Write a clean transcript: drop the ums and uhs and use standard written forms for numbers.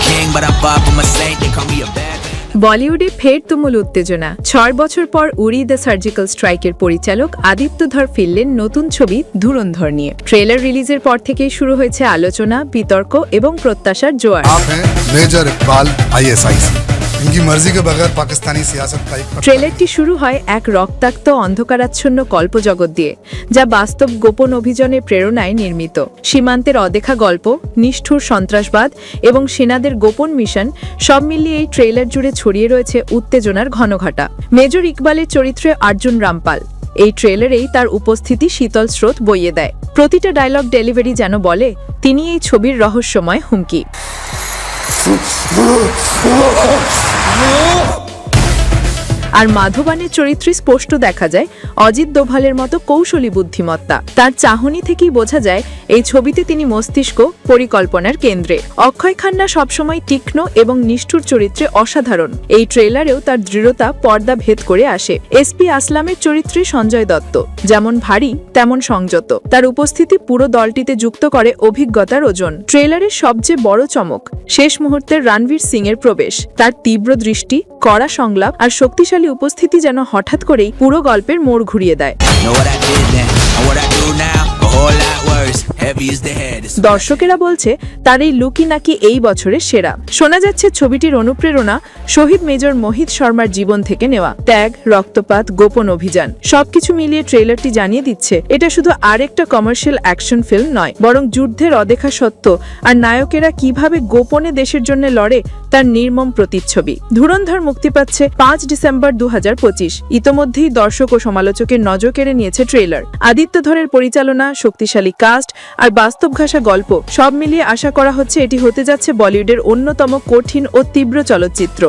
king, but I'm far from a saint. They call me a bad man. বলিউডে ফের তুমুল উত্তেজনা। 6 বছর পর উরি দ্য সার্জিক্যাল স্ট্রাইকের পরিচালক আদিত্য ধর ফিরলেন নতুন ছবি ধুরন্ধর নিয়ে। ট্রেলার রিলিজের পর থেকেই শুরু হয়েছে আলোচনা, বিতর্ক এবং প্রত্যাশার জোয়ার। आप हैं मेजर इकबाल ISIC इनकी मर्जी के बगैर पाकिस्तानी सियासत का एक ট্রেলারটি শুরু হয় এক রক্তাক্ত অন্ধকারাচ্ছন্ন কল্পজগৎ দিয়ে, যা বাস্তব গোপন অভিযানের প্রেরণায় নির্মিত। সীমান্তের অদেখা গল্প, নিষ্ঠুর সন্ত্রাসবাদ এবং সেনাদের গোপন মিশন সব মিলিয়ে এই ট্রেলার জুড়ে ছড়িয়ে রয়েছে উত্তেজনার ঘনঘটা। মেজর ইকবালের চরিত্রে অর্জুন রামপাল এই ট্রেলারেই তার উপস্থিতি শীতল স্রোত বইয়ে দেয়। প্রতিটা ডায়লগ ডেলিভারি যেন বলে তিনি এই ছবির রহস্যময় হুমকি। আর মাধবানের চরিত্রে স্পষ্ট দেখা যায় অজিত দোভালের মতো কৌশলী বুদ্ধিমত্তা। তার চাহনি থেকেই বোঝা যায় এই ছবিতে তিনি মস্তিষ্ক পরিকল্পনার কেন্দ্রে। অক্ষয় খান্না সবসময় তীক্ষ্ণ এবং নিষ্ঠুর চরিত্রে অসাধারণ। এই ট্রেলারেও তার দৃঢ়তা পর্দা ভেদ করে আসে। এসপি আসলামের চরিত্রে সঞ্জয় দত্ত যেমন ভারী তেমন সংযত। তার উপস্থিতি পুরো দলটিতে যুক্ত করে অভিজ্ঞতার ওজন। ট্রেলারের সবচেয়ে বড় চমক শেষ মুহূর্তের রণবীর সিং এর প্রবেশ। তার তীব্র দৃষ্টি, কড়া সংলাপ আর শক্তিশালী উপস্থিতি যেন হঠাৎ করেই পুরো গল্পের মোড় ঘুরিয়ে দেয়। Know what I did then, and what I do now, a whole lot worse. Heavy is the head. It's দর্শকেরা বলছে তার এই লুকই নাকি এই বছরের সেরা। শোনা যাচ্ছে ছবিটির অনুপ্রেরণা শহীদ মেজর মোহিত শর্মার জীবন থেকে নেওয়া। ত্যাগ, রক্তপাত, গোপন অভিযান সবকিছু মিলিয়ে ট্রেলারটি জানিয়ে দিচ্ছে এটা শুধু আরেকটা কমার্শিয়াল অ্যাকশন ফিল্ম নয়, বরং যুদ্ধের অদেখা সত্য আর নায়কেরা কিভাবে গোপনে দেশের জন্য লড়ে তার নির্মম প্রতিচ্ছবি। ধুরন্ধর মুক্তি পাচ্ছে 5 ডিসেম্বর 2025। ইতোমধ্যেই দর্শক ও সমালোচকের নজর কেড়ে নিয়েছে ট্রেলার। আদিত্য ধরের পরিচালনা, শক্তিশালী কাস্ট আর বাস্তব ঘাসা গল্প সব মিলিয়ে আশা করা হচ্ছে এটি হতে যাচ্ছে বলিউডের অন্যতম কঠিন ও তীব্র চলচ্চিত্র।